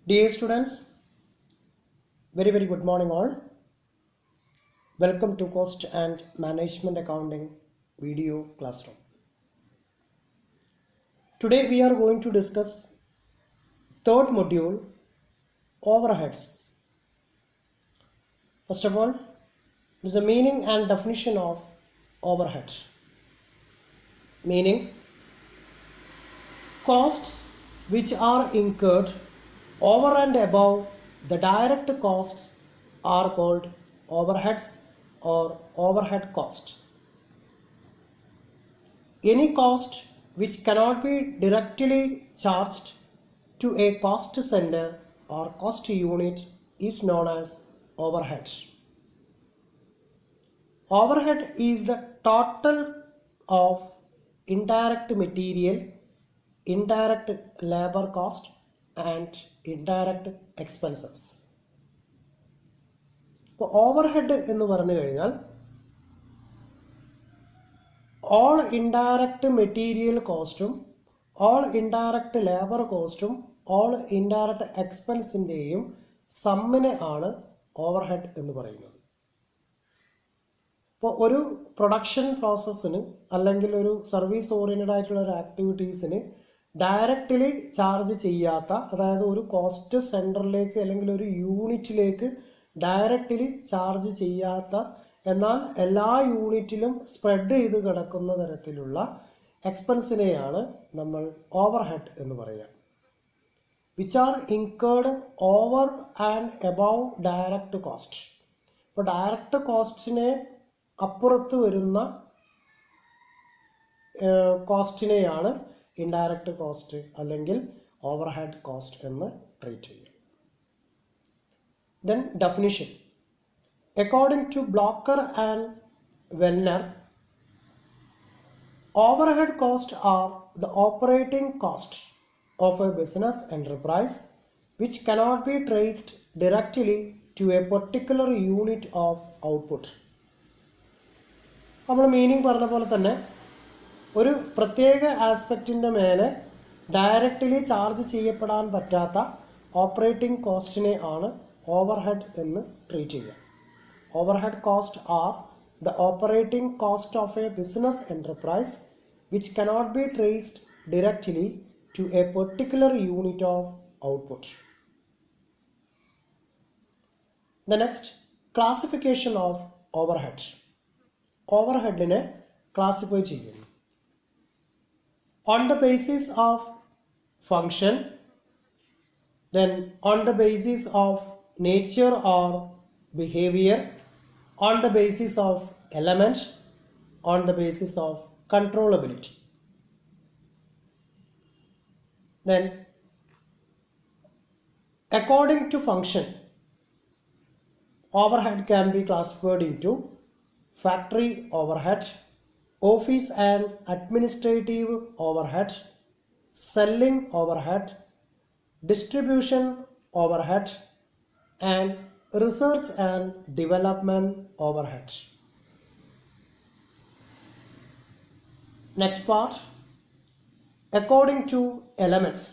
Dear students, very good morning all. Welcome to Cost and Management Accounting video classroom. Today we are going to discuss third module, overheads. First of all, there is a meaning and definition of overhead. Meaning, costs which are incurred over and above the direct costs are called overheads or overhead costs. Any cost which cannot be directly charged to a cost center or cost unit is known as overhead. Overhead is the total of indirect material, indirect labor cost and indirect expenses. ഇപ്പോൾ overhead എന്ന് പറഞ്ഞു കഴിഞ്ഞാൽ all indirect material കോസ്റ്റും all indirect labour കോസ്റ്റും all indirect എക്സ്പെൻസിൻ്റെയും സമ്മിനെ ആണ് overhead എന്ന് പറയുന്നത്. ഇപ്പോൾ ഒരു പ്രൊഡക്ഷൻ പ്രോസസ്സിന് അല്ലെങ്കിൽ ഒരു സർവീസ് ഓറിയൻറ്റഡ് ആയിട്ടുള്ള ഒരു ആക്ടിവിറ്റീസിന് ഡയറക്റ്റ്ലി ചാർജ് ചെയ്യാത്ത, അതായത് ഒരു കോസ്റ്റ് സെൻറ്ററിലേക്ക് അല്ലെങ്കിൽ ഒരു യൂണിറ്റിലേക്ക് ഡയറക്റ്റ്ലി ചാർജ് ചെയ്യാത്ത, എന്നാൽ എല്ലാ യൂണിറ്റിലും സ്പ്രെഡ് ചെയ്ത് കിടക്കുന്ന തരത്തിലുള്ള എക്സ്പെൻസിനെയാണ് നമ്മൾ ഓവർഹെഡ് എന്ന് പറയുക. Which are incurred over and above direct cost. ഇപ്പോൾ ഡയറക്റ്റ് കോസ്റ്റിനെ അപ്പുറത്ത് വരുന്ന കോസ്റ്റിനെയാണ് ഇൻഡയറക്റ്റ് കോസ്റ്റ് അല്ലെങ്കിൽ ഓവർഹെഡ് കോസ്റ്റ് എന്ന് ട്രീറ്റ് ചെയ്യുക. Then definition. According to Blocker and Wellner, overhead costs are the operating cost of a business enterprise which cannot be traced directly to a particular unit of output. നമ്മൾ meaning പറഞ്ഞ പോലെ തന്നെ ഒരു പ്രത്യേക ആസ്പെക്റ്റിൻ്റെ മേലെ directly charge ചെയ്യപ്പെടാൻ പറ്റാത്ത operating കോസ്റ്റിനെ ആണ് ഓവർഹെഡ് എന്ന് ട്രീറ്റ് ചെയ്യുക. Overhead cost are the operating cost of a business enterprise which cannot be traced directly to a particular unit of output. The next, classification of overhead. ഓവർഹെഡിനെ classify ചെയ്യുന്നു on the basis of function, then on the basis of nature or behavior, on the basis of element, on the basis of controllability. Then according to function, overhead can be classified into factory overhead, office and administrative overhead, selling overhead, distribution overhead, and research and development overhead. Next part, according to elements.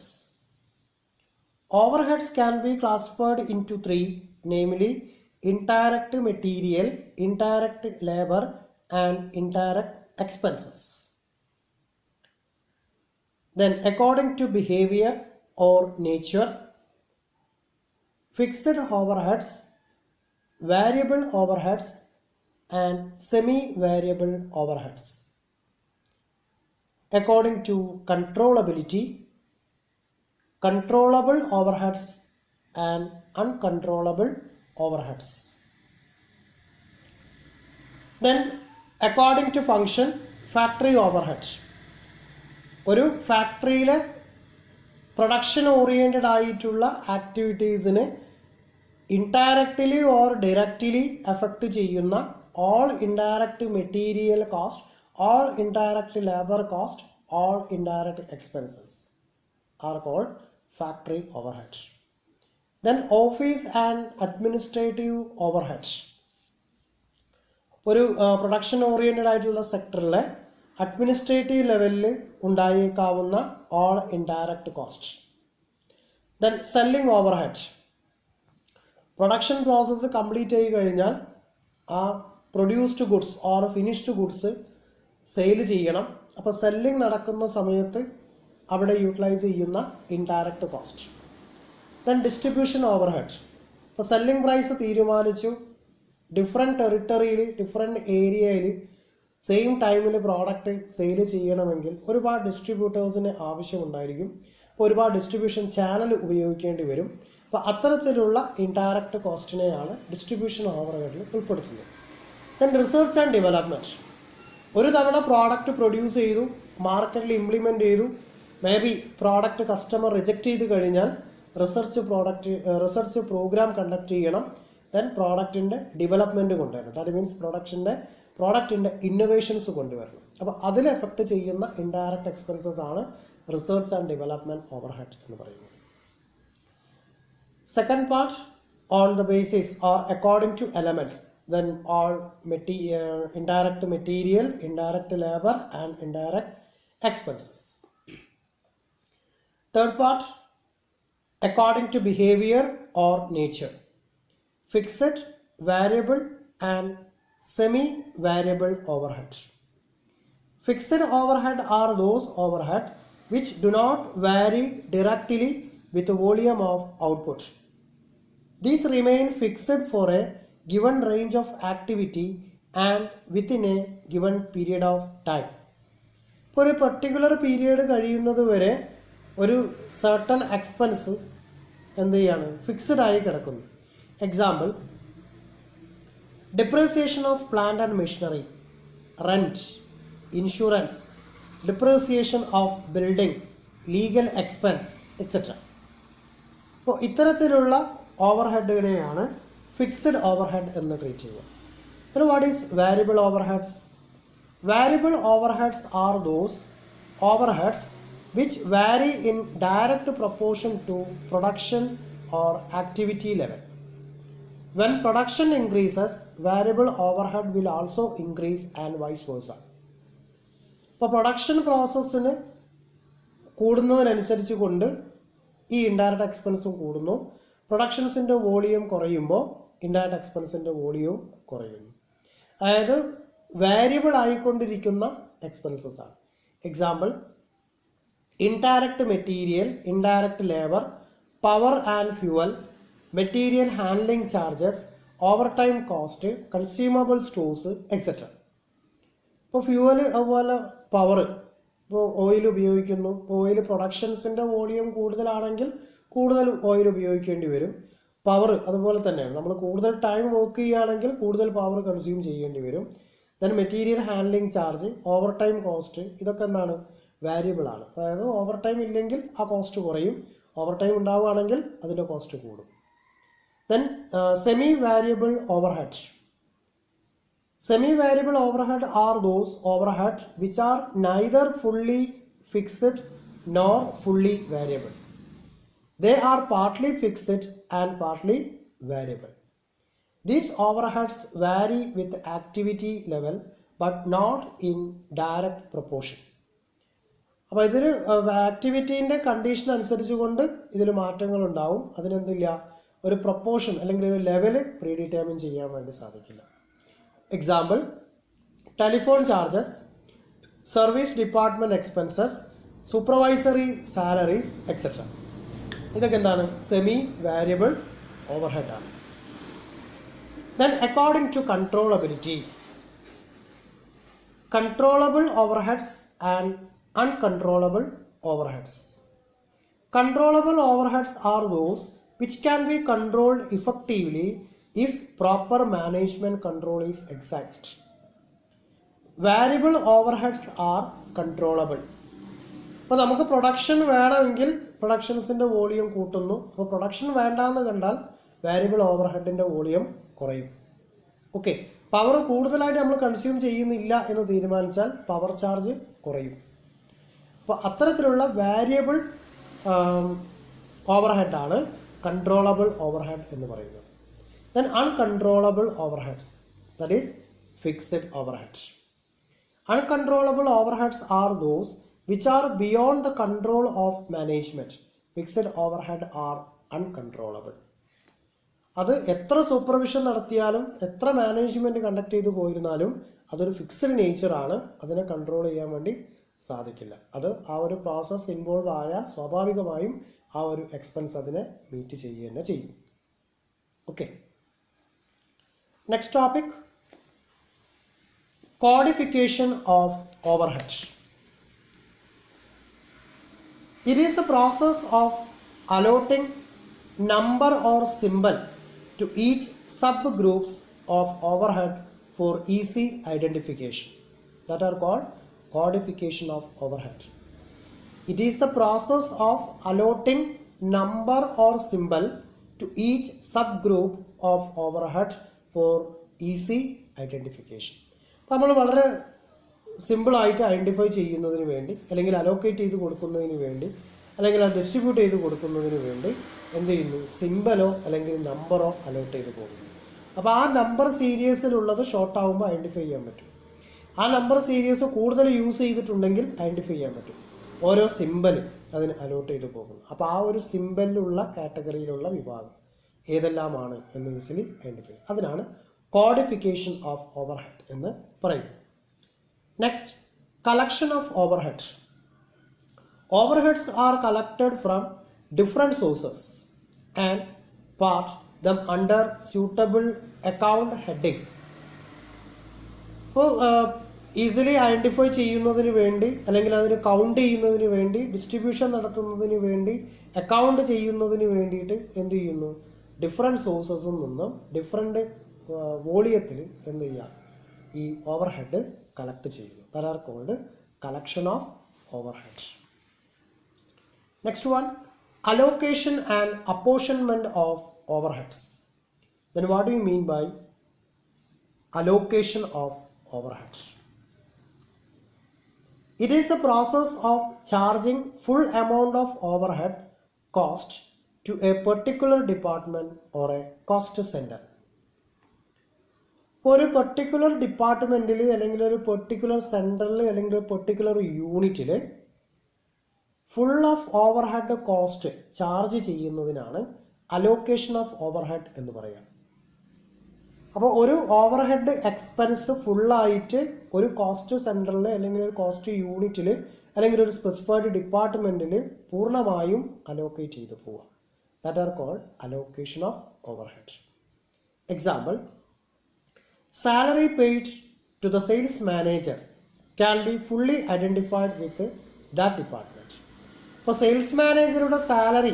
Overheads can be classified into three, namely indirect material, indirect labor, and indirect expenses. Then according to behavior or nature, fixed overheads, variable overheads, and semi-variable overheads. According to controllability, controllable overheads and uncontrollable overheads. Then according to function, factory overhead. ഒരു ഫാക്ടറിയിലെ production oriented ആയിട്ടുള്ള ആക്ടിവിറ്റീസിന് indirectly or directly effect ചെയ്യുന്ന all indirect material cost, all indirect labour cost, all indirect expenses are called factory overhead. Then office and administrative overhead. ഒരു production oriented ആയിട്ടുള്ള സെക്ടറിലെ administrative ലെവലിൽ ഉണ്ടായേക്കാവുന്ന all indirect cost. Then selling overhead. Production process complete ആയി കഴിഞ്ഞാൽ ആ produced goods or finished goods sale ചെയ്യണം. അപ്പോൾ സെല്ലിംഗ് നടക്കുന്ന സമയത്ത് അവിടെ യൂട്ടിലൈസ് ചെയ്യുന്ന indirect cost. Then distribution over head. ഇപ്പോൾ സെല്ലിംഗ് പ്രൈസ് തീരുമാനിച്ചു, ഡിഫറെൻറ്റ് ടെറിട്ടറിയിൽ ഡിഫറെൻറ്റ് ഏരിയയിൽ സെയിം ടൈമിൽ പ്രോഡക്റ്റ് സെയിൽ ചെയ്യണമെങ്കിൽ ഒരുപാട് ഡിസ്ട്രിബ്യൂട്ടേഴ്സിന് ആവശ്യമുണ്ടായിരിക്കും. അപ്പോൾ ഒരുപാട് ഡിസ്ട്രിബ്യൂഷൻ ചാനൽ ഉപയോഗിക്കേണ്ടി വരും. അപ്പോൾ അത്തരത്തിലുള്ള ഇൻഡയറക്റ്റ് കോസ്റ്റിനെയാണ് ഡിസ്ട്രിബ്യൂഷൻ ഓവർ ഹെഡിൽ ഉൾപ്പെടുത്തുന്നത്. Then research and development. ഒരു തവണ പ്രോഡക്റ്റ് പ്രൊഡ്യൂസ് ചെയ്തു, മാർക്കറ്റിൽ ഇംപ്ലിമെൻറ്റ് ചെയ്തു, may be product customer reject ചെയ്ത് കഴിഞ്ഞാൽ റിസർച്ച് പ്രോഗ്രാം കണ്ടക്ട് ചെയ്യണം. ദെൻ പ്രോഡക്റ്റിൻ്റെ ഡെവലപ്മെൻറ്റ് കൊണ്ടുവരണം. ദാറ്റ് മീൻസ് പ്രോഡക്റ്റിൻ്റെ ഇന്നോവേഷൻസ് കൊണ്ടുവരണം. അപ്പോൾ അതിൽ എഫക്റ്റ് ചെയ്യുന്ന ഇൻഡയറക്റ്റ് എക്സ്പെൻസസ് ആണ് research and development over head എന്ന് പറയുന്നത്. Second part, on the basis or according to elements, then all indirect material, indirect labor and indirect expenses. Third part, according to behavior or nature, fixed, variable and semi-variable overhead. Fixed overhead are those overhead which do not vary directly with the volume of output. These remain fixed for a given range of activity and within a given period of time. ഇപ്പോൾ ഒരു particular period കഴിയുന്നത് വരെ ഒരു certain expense എന്ത് ചെയ്യാണ്, fixed ആയി കിടക്കുന്നു. Example, depreciation of plant and machinery, rent, insurance, depreciation of building, legal expense etcetera. അപ്പോൾ ഇത്തരത്തിലുള്ള ഓവർ ഹെഡുകളെയാണ് ഫിക്സഡ് ഓവർഹെഡ് എന്ന് ട്രീറ്റ് ചെയ്യുക. Then what is variable overheads? Variable overheads are those overheads which vary in direct proportion to production or activity level. When production increases, variable overhead will also increase and vice versa. ഇപ്പോൾ production പ്രോസസ്സിന് കൂടുന്നതിനനുസരിച്ച് കൊണ്ട് ഈ indirect എക്സ്പെൻസും കൂടുന്നു. പ്രൊഡക്ഷൻസിൻ്റെ volume കുറയുമ്പോൾ indirect എക്സ്പെൻസിൻ്റെ വോളിയവും കുറയുന്നു. അതായത് variable ആയിക്കൊണ്ടിരിക്കുന്ന expenses ആണ്. Example, indirect material, indirect labour, power and fuel, material handling charges, over time cost, consumable stores etcetera. ഇപ്പോൾ ഫ്യൂവൽ അതുപോലെ പവർ, ഇപ്പോൾ ഓയിൽ ഉപയോഗിക്കുന്നു. ഇപ്പോൾ ഓയിൽ പ്രൊഡക്ഷൻസിൻ്റെ വോളിയം കൂടുതലാണെങ്കിൽ കൂടുതൽ ഓയിൽ ഉപയോഗിക്കേണ്ടി വരും. പവർ അതുപോലെ തന്നെയാണ്, നമ്മൾ കൂടുതൽ ടൈം വർക്ക് ചെയ്യുകയാണെങ്കിൽ കൂടുതൽ പവർ കൺസ്യൂം ചെയ്യേണ്ടി വരും. Then material handling charge, over time cost, ഇതൊക്കെ എന്താണ്, വേരിയബിൾ ആണ്. അതായത് ഓവർ ടൈം ഇല്ലെങ്കിൽ ആ കോസ്റ്റ് കുറയും, ഓവർ ടൈം ഉണ്ടാവുകയാണെങ്കിൽ അതിൻ്റെ കോസ്റ്റ് കൂടും. Then semi variable overhead. Semi variable overhead are those overhead which are neither fully fixed nor fully variable. They are partly fixed and partly variable. These overheads vary with activity level but not in direct proportion. അപ്പോൾ ഇതിൽ ആക്ടിവിറ്റീൻ്റെ condition അനുസരിച്ച് കൊണ്ട് ഇതിൽ മാറ്റങ്ങളുണ്ടാവും. അതിനെന്തില്ല, ഒരു proportion അല്ലെങ്കിൽ ഒരു level പ്രീഡിറ്റർമിൻ ചെയ്യാൻ വേണ്ടി സാധിക്കില്ല. Example, telephone charges, service department expenses, supervisory salaries etcetera. ഇതൊക്കെ എന്താണ്, സെമി വേരിയബിൾ ഓവർഹെഡ് ആണ്. Then according to controllability, controllable overheads and uncontrollable overheads. Controllable overheads are those which can be controlled effectively if proper management control is exercised. Variable overheads are controllable. അപ്പോൾ നമുക്ക് production വേണമെങ്കിൽ പ്രൊഡക്ഷൻസിൻ്റെ volume കൂട്ടുന്നു. അപ്പോൾ production വേണ്ടാന്ന് കണ്ടാൽ variable ഓവർഹെഡിൻ്റെ volume കുറയും. Okay, power കൂടുതലായിട്ട് നമ്മൾ കൺസ്യൂം ചെയ്യുന്നില്ല എന്ന് തീരുമാനിച്ചാൽ പവർ ചാർജ് കുറയും. അപ്പോൾ അത്തരത്തിലുള്ള വേരിയബിൾ ഓവർഹെഡാണ് കൺട്രോളബിൾ ഓവർഹെഡ് എന്ന് പറയുന്നത്. Then uncontrollable overheads, that is fixed overhead. Uncontrollable overheads are those which are beyond the control of management. Fixed overhead are uncontrollable. അത് എത്ര സൂപ്പർവിഷൻ നടത്തിയാലും എത്ര മാനേജ്മെൻറ്റ് കണ്ടക്ട് ചെയ്തു പോയിരുന്നാലും അതൊരു ഫിക്സഡ് നേച്ചറാണ്, അതിനെ കൺട്രോൾ ചെയ്യാൻ വേണ്ടി സാധിക്കില്ല. അത് ആ ഒരു പ്രോസസ്സ് ഇൻവോൾവ് ആയാൽ സ്വാഭാവികമായും ആ ഒരു എക്സ്പെൻസ് അതിനെ മീറ്റ് ചെയ്യുക തന്നെ ചെയ്യും. Okay, next topic, codification of overhead. It is the process of allotting number or symbol to each subgroups of overhead for easy identification, that are called codification of overhead. It is the process of allotting number or symbol to each subgroup of overhead for easy identification. നമ്മൾ വളരെ സിമ്പിളായിട്ട് identify ചെയ്യുന്നതിന് വേണ്ടി, അല്ലെങ്കിൽ allocate ചെയ്ത് കൊടുക്കുന്നതിന് വേണ്ടി, അല്ലെങ്കിൽ അത് ഡിസ്ട്രിബ്യൂട്ട് ചെയ്ത് കൊടുക്കുന്നതിന് വേണ്ടി എന്ത് ചെയ്യുന്നു, സിമ്പലോ അല്ലെങ്കിൽ നമ്പറോ അലോട്ട് ചെയ്ത് പോകുന്നു. അപ്പോൾ ആ നമ്പർ സീരീസിലുള്ളത് ഷോർട്ട് ആകുമ്പോൾ ഐഡൻറ്റിഫൈ ചെയ്യാൻ പറ്റും. ആ നമ്പർ സീരീസ് കൂടുതൽ യൂസ് ചെയ്തിട്ടുണ്ടെങ്കിൽ ഐഡൻറ്റിഫൈ ചെയ്യാൻ പറ്റും. ഓരോ സിമ്പൽ അതിന് അലോട്ട് ചെയ്ത് പോകുന്നു. അപ്പോൾ ആ ഒരു സിമ്പലിലുള്ള കാറ്റഗറിയിലുള്ള വിഭാഗം ഏതെല്ലാമാണ് എന്ന് ഈസിലി ഐഡൻറ്റിഫൈ, അതിനാണ് കോഡിഫിക്കേഷൻ ഓഫ് ഓവർഹെഡ് എന്ന് പറയുന്നത്. Next, collection of overhead. Overheads are collected from different sources and part them under suitable account heading. അപ്പോൾ ഈസിലി ഐഡൻറ്റിഫൈ ചെയ്യുന്നതിന് വേണ്ടി, അല്ലെങ്കിൽ അതിന് കൗണ്ട് ചെയ്യുന്നതിന് വേണ്ടി, ഡിസ്ട്രിബ്യൂഷൻ നടത്തുന്നതിന് വേണ്ടി, അക്കൗണ്ട് ചെയ്യുന്നതിന് വേണ്ടിയിട്ട് എന്ത് ചെയ്യുന്നു, ഡിഫറെൻറ്റ് സോഴ്സസിൽ നിന്നും ഡിഫറെൻറ്റ് വോളിയത്തിൽ എന്ത് ചെയ്യുക, ഈ ഓവർഹെഡ് കളക്ട് ചെയ്യുന്നു. That are called collection of overhead. Next one, allocation and apportionment of overheads. Then what do you mean by allocation of overheads? It is the process of charging full amount of overhead cost to a particular department or a cost center. ഒരു particular ഡിപ്പാർട്ട്മെൻറ്റിൽ, അല്ലെങ്കിൽ ഒരു particular സെൻറ്ററിൽ, അല്ലെങ്കിൽ ഒരു particular യൂണിറ്റിൽ full of overhead cost charge ചെയ്യുന്നതിനാണ് allocation of overhead എന്ന് പറയുക. അപ്പോൾ ഒരു ഓവർഹെഡ് എക്സ്പെൻസ് ഫുള്ളായിട്ട് ഒരു കോസ്റ്റ് സെൻറ്ററിൽ, അല്ലെങ്കിൽ ഒരു കോസ്റ്റ് യൂണിറ്റിൽ, അല്ലെങ്കിൽ ഒരു സ്പെസിഫൈഡ് ഡിപ്പാർട്ട്മെൻറ്റിൽ പൂർണ്ണമായും അലോക്കേറ്റ് ചെയ്ത് പോവുക. That are called allocation of overhead. Example, salary paid to the sales manager can be fully identified with that department. അപ്പോൾ സെയിൽസ് മാനേജറുടെ സാലറി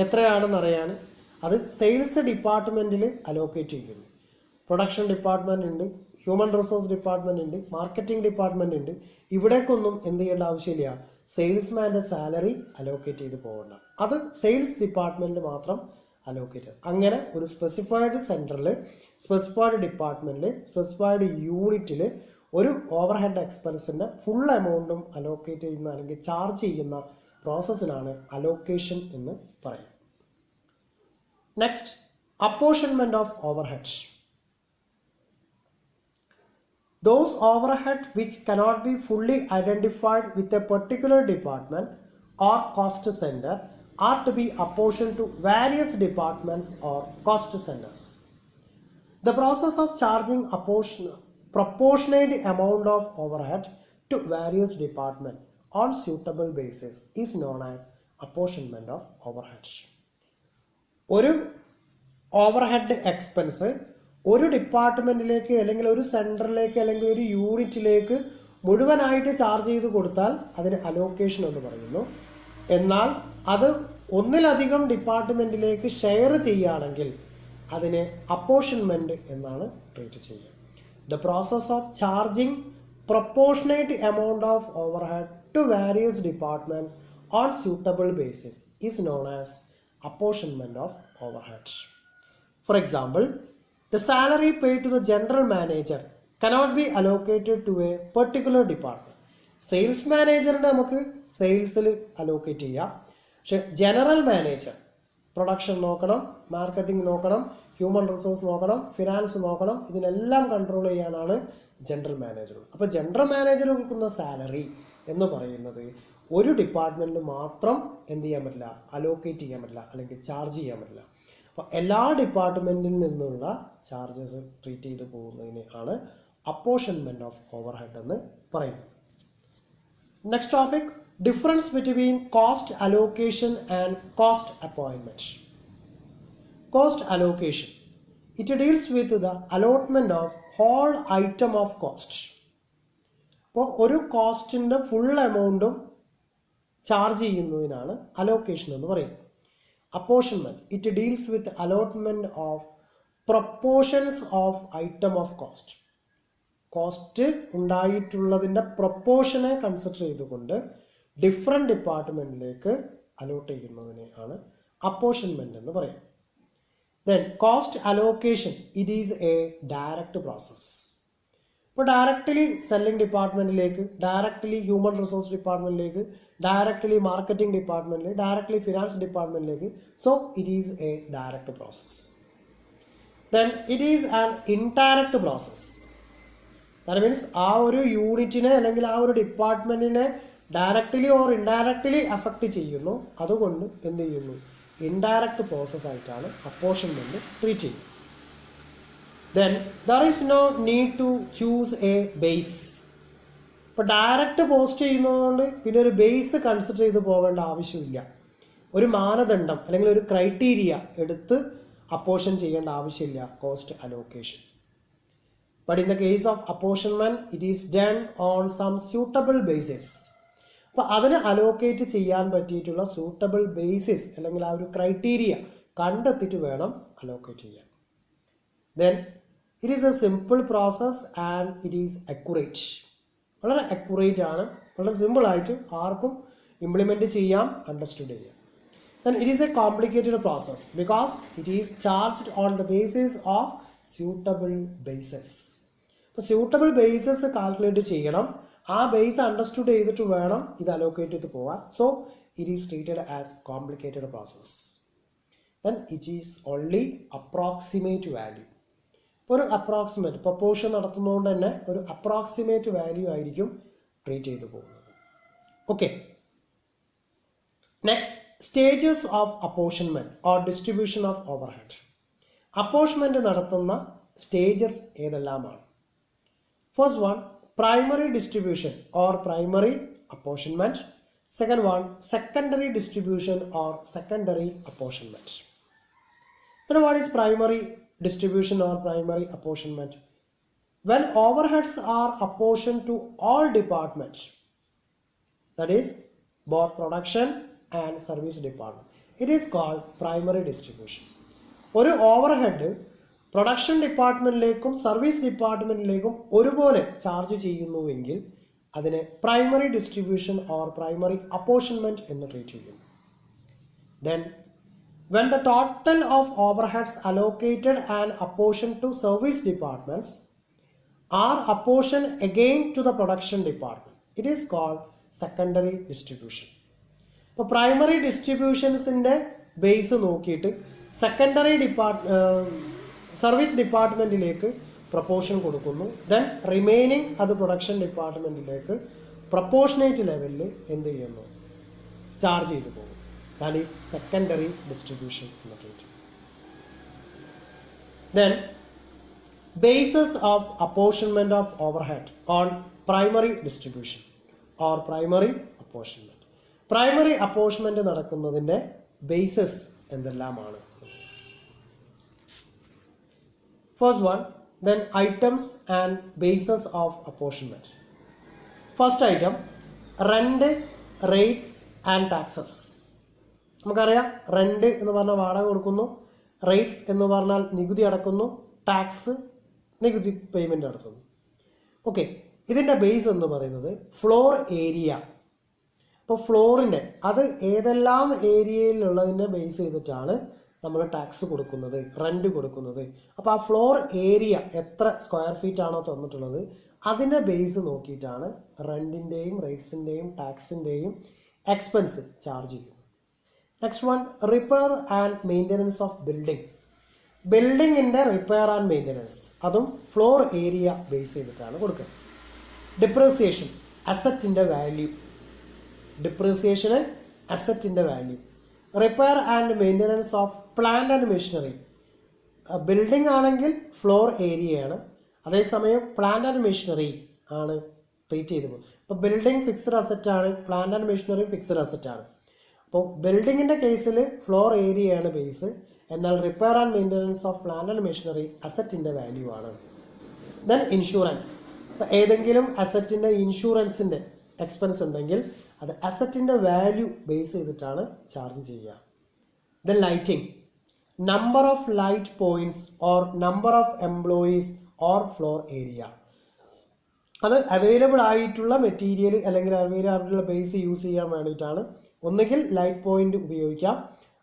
എത്രയാണെന്ന് അറിയാൻ അത് സെയിൽസ് ഡിപ്പാർട്ട്മെൻറ്റിൽ അലോക്കേറ്റ് ചെയ്യുന്നു. പ്രൊഡക്ഷൻ ഡിപ്പാർട്ട്മെൻ്റ് ഉണ്ട്, ഹ്യൂമൻ റിസോഴ്സ് ഡിപ്പാർട്ട്മെൻ്റ് ഉണ്ട്, മാർക്കറ്റിംഗ് ഡിപ്പാർട്ട്മെൻ്റ് ഉണ്ട്. ഇവിടേക്കൊന്നും എന്ത് ചെയ്യേണ്ട ആവശ്യമില്ല, സെയിൽസ്മാൻ്റെ സാലറി അലോക്കേറ്റ് ചെയ്ത് പോകണ്ട. അത് സെയിൽസ് ഡിപ്പാർട്ട്മെൻറ്റ് മാത്രം അലോക്കേറ്റ്. അങ്ങനെ ഒരു സ്പെസിഫൈഡ് സെൻറ്ററിൽ, സ്പെസിഫൈഡ് ഡിപ്പാർട്ട്മെൻറ്റിൽ, സ്പെസിഫൈഡ് യൂണിറ്റിൽ ഒരു ഓവർഹെഡ് എക്സ്പെൻസിൻ്റെ ഫുൾ എമൗണ്ടും അലോക്കേറ്റ് ചെയ്യുന്ന, അല്ലെങ്കിൽ ചാർജ് ചെയ്യുന്ന പ്രോസസ്സിനാണ് അലോക്കേഷൻ എന്ന് പറയും. Next, apportionment of overhead. Those overhead which cannot be fully identified with a particular department or cost center are to be apportioned to various departments or cost centers. The process of charging proportionate amount of overhead to various departments on suitable basis is known as apportionment of overhead. ഒരു overhead expense ഒരു ഡിപ്പാർട്ട്മെൻറ്റിലേക്ക്, അല്ലെങ്കിൽ ഒരു സെൻറ്ററിലേക്ക്, അല്ലെങ്കിൽ ഒരു യൂണിറ്റിലേക്ക് മുഴുവനായിട്ട് charge ചെയ്ത് കൊടുത്താൽ അതിന് അലോക്കേഷൻ എന്ന് പറയുന്നു. എന്നാൽ അത് ഒന്നിലധികം ഡിപ്പാർട്ട്മെൻറ്റിലേക്ക് ഷെയർ ചെയ്യുകയാണെങ്കിൽ അതിനെ അപ്പോർഷൻമെൻറ്റ് എന്നാണ് ട്രീറ്റ് ചെയ്യുക. The process of charging proportionate amount of overhead to various departments on suitable basis is known as apportionment of overhead. For example, the salary paid to the general manager cannot be allocated to a particular department. Sales മാനേജറിൻ്റെ നമുക്ക് സെയിൽസിൽ allocate ചെയ്യാം. പക്ഷെ general manager production നോക്കണം, marketing നോക്കണം, human resource നോക്കണം, finance നോക്കണം, ഇതിനെല്ലാം കൺട്രോൾ ചെയ്യാനാണ് ജനറൽ മാനേജർ. അപ്പോൾ ജനറൽ മാനേജർ കൊടുക്കുന്ന സാലറി എന്ന് പറയുന്നത് ഒരു ഡിപ്പാർട്ട്മെൻറ്റിന് മാത്രം എന്ത് ചെയ്യാൻ പറ്റില്ല, അലോക്കേറ്റ് ചെയ്യാൻ പറ്റില്ല അല്ലെങ്കിൽ ചാർജ് ചെയ്യാൻ പറ്റില്ല. അപ്പോൾ എല്ലാ ഡിപ്പാർട്ട്മെൻറ്റിൽ നിന്നുള്ള ചാർജസ് ട്രീറ്റ് ചെയ്ത് പോകുന്നതിന് ആണ് അപ്പോർഷൻമെൻറ്റ് ഓഫ് ഓവർ ഹെഡ് എന്ന് പറയുന്നത്. Next topic, difference between cost allocation and cost appointment. Cost allocation, it deals with the allotment of whole item of cost. അപ്പോൾ ഒരു കോസ്റ്റിൻ്റെ ഫുൾ എമൗണ്ടും ചാർജ് ചെയ്യുന്നതിനാണ് അലോക്കേഷൻ എന്ന് പറയുന്നത്. Apportionment, it deals with allotment of proportions of item of cost. Cost ഉണ്ടായിട്ടുള്ളതിൻ്റെ പ്രൊപ്പോർഷനെ consider ചെയ്തുകൊണ്ട് ഡിഫറെൻറ്റ് ഡിപ്പാർട്ട്മെൻറ്റിലേക്ക് അലോട്ട് ചെയ്യുന്നതിനെ ആണ് അപ്പോർഷൻമെൻറ്റ് എന്ന് പറയും. Then cost allocation, it is a direct process. ഇപ്പോൾ directly selling ഡിപ്പാർട്ട്മെൻറ്റിലേക്ക്, directly human resource ഡിപ്പാർട്ട്മെൻറ്റിലേക്ക്, ഡയറക്റ്റ്ലി മാർക്കറ്റിംഗ് ഡിപ്പാർട്ട്മെൻറ്റിലേക്ക്, ഡയറക്റ്റ്ലി ഫിനാൻസ് ഡിപ്പാർട്ട്മെൻറ്റിലേക്ക്. So it is a direct process. Then it is an indirect process. That means ആ ഒരു യൂണിറ്റിനെ അല്ലെങ്കിൽ ആ ഒരു ഡിപ്പാർട്ട്മെൻറ്റിനെ ഡയറക്റ്റ്ലി ഓർ ഇൻഡയറക്റ്റ്ലി അഫക്റ്റ് ചെയ്യുന്നു. അതുകൊണ്ട് എന്ത് ചെയ്യുന്നു, ഇൻഡയറക്റ്റ് പ്രോസസ് ആയിട്ടാണ് അപ്പോർഷൻമെൻറ്റ് ട്രീറ്റ് ചെയ്യുന്നത്. Then there is no need to choose a base. ഇപ്പോൾ ഡയറക്റ്റ് പോസ്റ്റ് ചെയ്യുന്നതുകൊണ്ട് പിന്നെ ഒരു ബേസ് കൺസിഡർ ചെയ്ത് പോകേണ്ട ആവശ്യമില്ല. ഒരു മാനദണ്ഡം അല്ലെങ്കിൽ ഒരു ക്രൈറ്റീരിയ എടുത്ത് അപ്പോർഷൻ ചെയ്യേണ്ട ആവശ്യമില്ല cost allocation. But in the case of apportionment it is done on some suitable basis. അപ്പോൾ അതിന് അലോക്കേറ്റ് ചെയ്യാൻ പറ്റിയിട്ടുള്ള സൂട്ടബിൾ ബേസിസ് അല്ലെങ്കിൽ ആ ഒരു ക്രൈറ്റീരിയ കണ്ടെത്തിയിട്ട് വേണം അലോക്കേറ്റ് ചെയ്യാൻ. Then it is a simple process and it is accurate. വളരെ അക്യുറേറ്റ് ആണ്, വളരെ സിമ്പിളായിട്ട് ആർക്കും ഇംപ്ലിമെൻറ്റ് ചെയ്യാം, അണ്ടർസ്റ്റുഡ് ചെയ്യാം. Then it is a complicated process because it is charged on the basis of suitable basis. അപ്പോൾ സ്യൂട്ടബിൾ ബേസസ് കാൽക്കുലേറ്റ് ചെയ്യണം, ആ ബേസ് അണ്ടർസ്റ്റുഡ് ചെയ്തിട്ട് വേണം ഇത് അലോക്കേറ്റ് ചെയ്ത് പോകാൻ. So it is treated as complicated process. Then it is only approximate value. ഒരു approximate proportion നടത്തുന്നതുകൊണ്ട് തന്നെ ഒരു അപ്രോക്സിമേറ്റ് വാല്യൂ ആയിരിക്കും ട്രീറ്റ് ചെയ്തു പോകുന്നത്. Okay, next, stages of apportionment or distribution of overhead. Apportionment നടത്തുന്ന സ്റ്റേജസ് ഏതെല്ലാമാണ്? First one, primary distribution or primary apportionment. Second one, secondary distribution or secondary apportionment. Then what is primary distribution or primary apportionment? When overheads are apportioned to all departments, that is both production and service department, it is called primary distribution. ഒരു overhead production ഡിപ്പാർട്ട്മെൻറ്റിലേക്കും service ഡിപ്പാർട്ട്മെൻറ്റിലേക്കും ഒരുപോലെ charge ചെയ്യുന്നുവെങ്കിൽ അതിനെ primary distribution or primary apportionment എന്ന് treat ചെയ്യുന്നു. Then when the total of overheads allocated and apportioned to service departments are apportioned again to the production department, it is called secondary distribution. ഇപ്പോൾ primary ഡിസ്ട്രിബ്യൂഷൻസിൻ്റെ base നോക്കിയിട്ട് secondary service ഡിപ്പാർട്ട്മെൻറ്റിലേക്ക് proportion കൊടുക്കുന്നു. Then remaining അത് production ഡിപ്പാർട്ട്മെൻറ്റിലേക്ക് proportionate ലെവലിൽ എന്ത് ചെയ്യുന്നു, charge ചെയ്ത് പോകും. That is secondary distribution in the treaty. Then basis of apportionment of overhead on primary distribution or primary apportionment. Primary apportionment നടക്കുന്നതിൻ്റെ basis എന്തെല്ലാമാണ്? First one, then items and basis of apportionment. First item, rent, rates and taxes. നമുക്കറിയാം, rent എന്ന് പറഞ്ഞാൽ വാടക കൊടുക്കുന്നു, rates എന്ന് പറഞ്ഞാൽ നികുതി അടക്കുന്നു, tax നികുതി പേയ്മെൻറ്റ് നടത്തുന്നു. ഓക്കെ, ഇതിൻ്റെ ബേസ് എന്ന് പറയുന്നത് ഫ്ലോർ ഏരിയ. അപ്പോൾ ഫ്ലോറിൻ്റെ അത് ഏതെല്ലാം ഏരിയയിലുള്ളതിൻ്റെ ബേസ് ചെയ്തിട്ടാണ് നമ്മൾ ടാക്സ് കൊടുക്കുന്നത്, റെൻറ്റ് കൊടുക്കുന്നത്. അപ്പോൾ ആ ഫ്ലോർ ഏരിയ എത്ര സ്ക്വയർ ഫീറ്റ് ആണോ തന്നിട്ടുള്ളത് അതിൻ്റെ ബേസ് നോക്കിയിട്ടാണ് റെൻറ്റിൻ്റെയും റേറ്റ്സിൻ്റെയും ടാക്സിൻ്റെയും എക്സ്പെൻസ് ചാർജ് ചെയ്യുന്നത്. Next one, repair and maintenance of building. ബിൽഡിങ്ങിൻ്റെ റിപ്പയർ ആൻഡ് മെയിൻ്റനൻസ് അതും ഫ്ലോർ ഏരിയ ബേസ് ചെയ്തിട്ടാണ് കൊടുക്കുന്നത്. ഡിപ്രിസിയേഷൻ, അസറ്റിൻ്റെ വാല്യൂ. ഡിപ്രീസിയേഷന് അസറ്റിൻ്റെ value. Repair and maintenance of plant and machinery. Building ആണെങ്കിൽ ഫ്ലോർ ഏരിയയാണ്, അതേസമയം പ്ലാന്റ് ആൻഡ് മെഷീനറി ആണ് ട്രീറ്റ് ചെയ്ത് പോകും. ഇപ്പോൾ ബിൽഡിംഗ് ഫിക്സഡ് അസറ്റാണ്, പ്ലാന്റ് ആൻഡ് മെഷീനറി ഫിക്സഡ് അസറ്റാണ്. അപ്പോൾ ബിൽഡിങ്ങിൻ്റെ കേസിൽ ഫ്ലോർ ഏരിയയാണ് ബേസ്, എന്നാൽ repair and maintenance of plant and machinery അസറ്റിൻ്റെ വാല്യൂ ആണ്. Then insurance. ഇപ്പോൾ ഏതെങ്കിലും അസറ്റിൻ്റെ ഇൻഷുറൻസിൻ്റെ എക്സ്പെൻസ് ഉണ്ടെങ്കിൽ അത് അസറ്റിൻ്റെ വാല്യൂ ബേസ് ചെയ്തിട്ടാണ് ചാർജ് ചെയ്യുക. Then lighting. Number of light points or number of employees or floor area. അത് അവൈലബിൾ ആയിട്ടുള്ള മെറ്റീരിയൽ അല്ലെങ്കിൽ അവൈലബിൾ ആയിട്ടുള്ള ബേസ് യൂസ് ചെയ്യാൻ വേണ്ടിയിട്ടാണ്. ഒന്നുകിൽ ലൈറ്റ് പോയിന്റ് ഉപയോഗിക്കാം,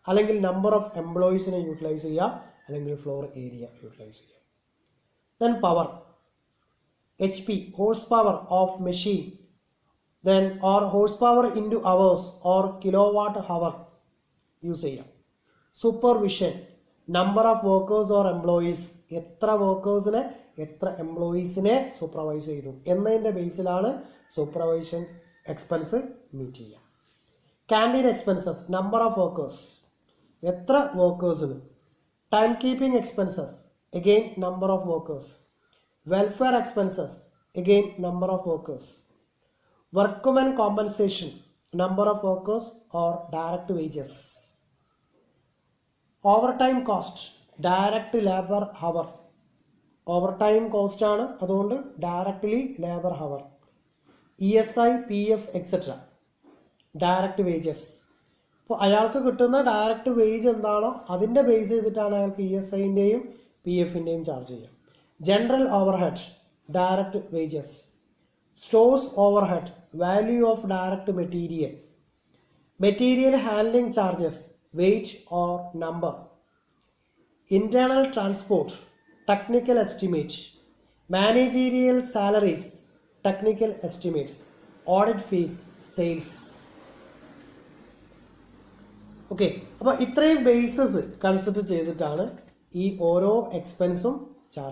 അല്ലെങ്കിൽ നമ്പർ ഓഫ് എംപ്ലോയീസിനെ യൂട്ടിലൈസ് ചെയ്യാം, അല്ലെങ്കിൽ ഫ്ലോർ ഏരിയ യൂട്ടിലൈസ് ചെയ്യാം. Then power. HP horse power of machine, then or horse power into hours or kilowatt hour use ചെയ്യാം. Supervision. Number of workers or employees, എത്ര വർക്കേഴ്സിനെ എത്ര എംപ്ലോയീസിനെ സൂപ്പർവൈസ് ചെയ്തു എന്നതിൻ്റെ ബേസിലാണ് സൂപ്പർവൈഷൻ എക്സ്പെൻസ് മീറ്റ് ചെയ്യുക. Canteen expenses. Number of workers, എത്ര വർക്കേഴ്സിന്. Time keeping expenses, again number of workers. Welfare expenses, again number of workers. Workmen compensation, number of workers or direct wages. Overtime cost, direct labour hour. Overtime cost ആണ്, അതുകൊണ്ട് directly labour hour. ESI, PF etcetera, direct wages. അപ്പോൾ അയാൾക്ക് കിട്ടുന്ന direct wage എന്താണോ അതിൻ്റെ base ചെയ്തിട്ടാണ് അയാൾക്ക് ESIൻ്റെയും PFൻ്റെയും ചാർജ് ചെയ്യുക. General overhead, direct wages. Stores overhead, value of direct material. Material handling charges, weight or number. Internal transport, technical estimate. Managerial salaries, technical estimates. Audit fees, sales. Okay, അപ്പോൾ ഇത്രയും bases consider ചെയ്തിട്ടാണ് ഈ ഓരോ എക്സ്പെൻസും charge